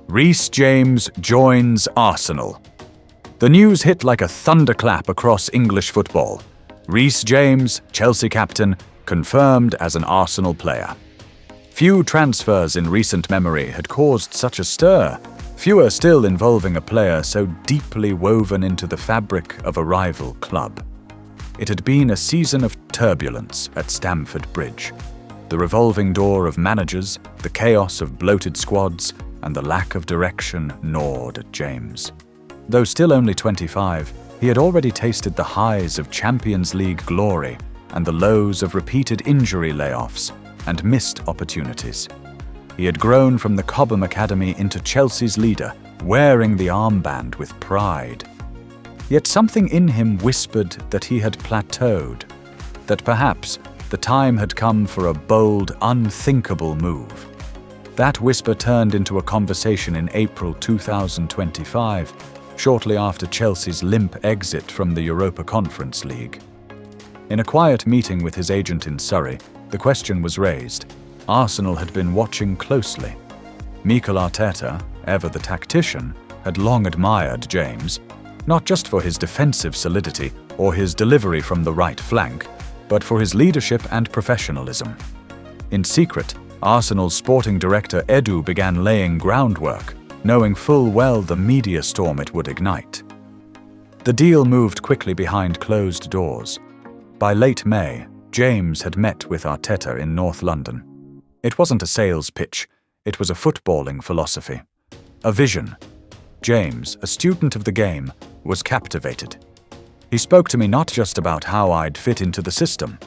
Reece James joins Arsenal. The news hit like a thunderclap across English football. Reece James, Chelsea captain, confirmed as an Arsenal player. Few transfers in recent memory had caused such a stir, fewer still involving a player so deeply woven into the fabric of a rival club. It had been a season of turbulence at Stamford Bridge. The revolving door of managers, the chaos of bloated squads, and the lack of direction gnawed at James. Though still only 25, he had already tasted the highs of Champions League glory and the lows of repeated injury layoffs and missed opportunities. He had grown from the Cobham Academy into Chelsea's leader, wearing the armband with pride. Yet something in him whispered that he had plateaued, that perhaps the time had come for a bold, unthinkable move. That whisper turned into a conversation in April 2025, shortly after Chelsea's limp exit from the Europa Conference League. In a quiet meeting with his agent in Surrey, the question was raised. Arsenal had been watching closely. Mikel Arteta, ever the tactician, had long admired James, not just for his defensive solidity or his delivery from the right flank, but for his leadership and professionalism. In secret, Arsenal's sporting director Edu began laying groundwork, knowing full well the media storm it would ignite. The deal moved quickly behind closed doors. By late May, James had met with Arteta in North London. It wasn't a sales pitch, it was a footballing philosophy. A vision. James, a student of the game, was captivated. He spoke to me not just about how I'd fit into the system,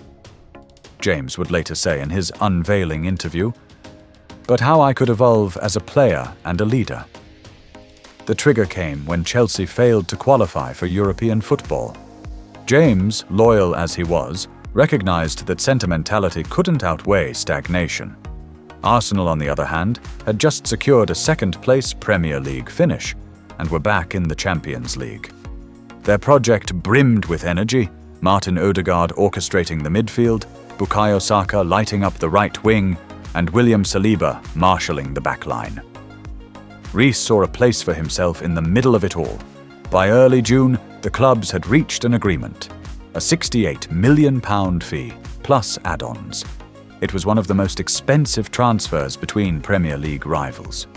James would later say in his unveiling interview, but how I could evolve as a player and a leader. The trigger came when Chelsea failed to qualify for European football. James, loyal as he was, recognized that sentimentality couldn't outweigh stagnation. Arsenal, on the other hand, had just secured a second-place Premier League finish and were back in the Champions League. Their project brimmed with energy, Martin Odegaard orchestrating the midfield, Bukayo Saka lighting up the right wing, and William Saliba marshalling the back line. Reece saw a place for himself in the middle of it all. By early June, the clubs had reached an agreement, a £68 million fee, plus add-ons. It was one of the most expensive transfers between Premier League rivals.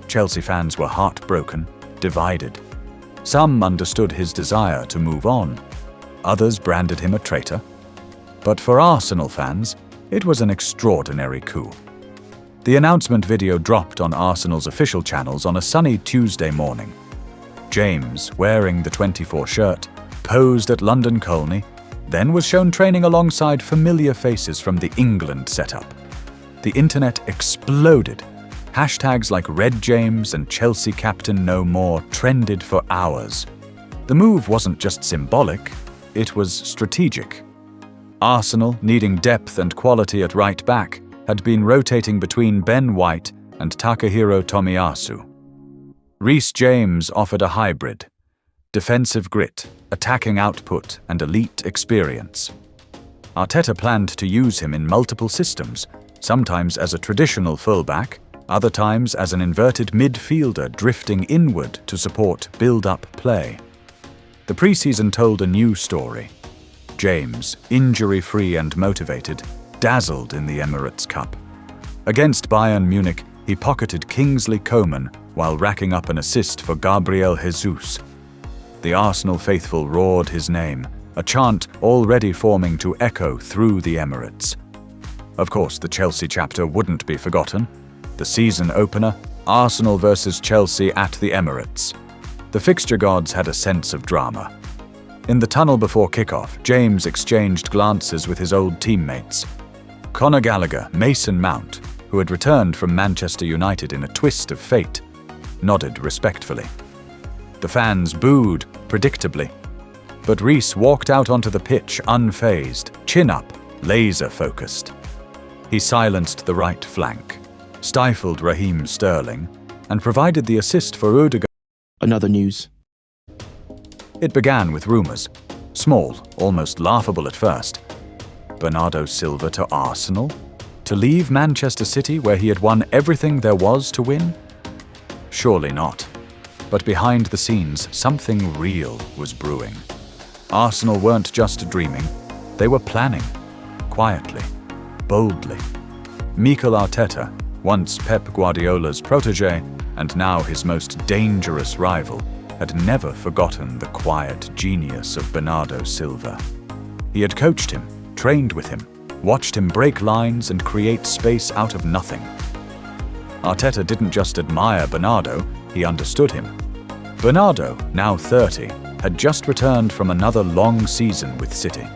Chelsea fans were heartbroken, divided. Some understood his desire to move on. Others branded him a traitor. But for Arsenal fans, it was an extraordinary coup. The announcement video dropped on Arsenal's official channels on a sunny Tuesday morning. James, wearing the 24 shirt, posed at London Colney, then was shown training alongside familiar faces from the England setup. The internet exploded. Hashtags like Red James and Chelsea Captain No More trended for hours. The move wasn't just symbolic, it was strategic. Arsenal, needing depth and quality at right back, had been rotating between Ben White and Takahiro Tomiyasu. Reece James offered a hybrid: defensive grit, attacking output, and elite experience. Arteta planned to use him in multiple systems, sometimes as a traditional fullback, other times as an inverted midfielder drifting inward to support build-up play. The preseason told a new story. James, injury-free and motivated, dazzled in the Emirates Cup. Against Bayern Munich, he pocketed Kingsley Coman while racking up an assist for Gabriel Jesus. The Arsenal faithful roared his name, a chant already forming to echo through the Emirates. Of course, the Chelsea chapter wouldn't be forgotten. The season opener, Arsenal versus Chelsea at the Emirates. The fixture gods had a sense of drama. In the tunnel before kickoff, James exchanged glances with his old teammates. Conor Gallagher, Mason Mount, who had returned from Manchester United in a twist of fate, nodded respectfully. The fans booed, predictably. But Reece walked out onto the pitch unfazed, chin up, laser-focused. He silenced the right flank, stifled Raheem Sterling, and provided the assist for Odegaard. Another news. It began with rumours, small, almost laughable at first. Bernardo Silva to Arsenal? To leave Manchester City where he had won everything there was to win? Surely not. But behind the scenes, something real was brewing. Arsenal weren't just dreaming, they were planning. Quietly, boldly. Mikel Arteta, once Pep Guardiola's protégé and now his most dangerous rival, had never forgotten the quiet genius of Bernardo Silva. He had coached him, trained with him, watched him break lines and create space out of nothing. Arteta didn't just admire Bernardo, he understood him. Bernardo, now 30, had just returned from another long season with City.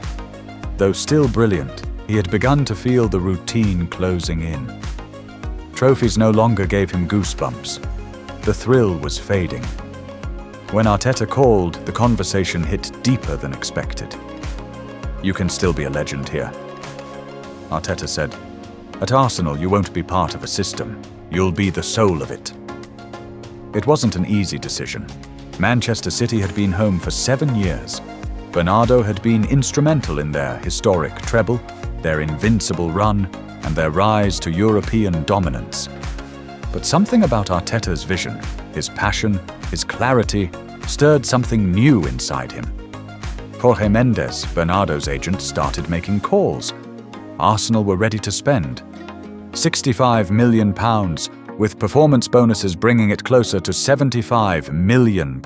Though still brilliant, he had begun to feel the routine closing in. Trophies no longer gave him goosebumps. The thrill was fading. When Arteta called, the conversation hit deeper than expected. "You can still be a legend here." Arteta said, "At Arsenal, you won't be part of a system. You'll be the soul of it." It wasn't an easy decision. Manchester City had been home for 7 years. Bernardo had been instrumental in their historic treble, their invincible run, and their rise to European dominance. But something about Arteta's vision, his passion, his clarity, stirred something new inside him. Jorge Mendes, Bernardo's agent, started making calls. Arsenal were ready to spend £65 million, with performance bonuses bringing it closer to £75 million.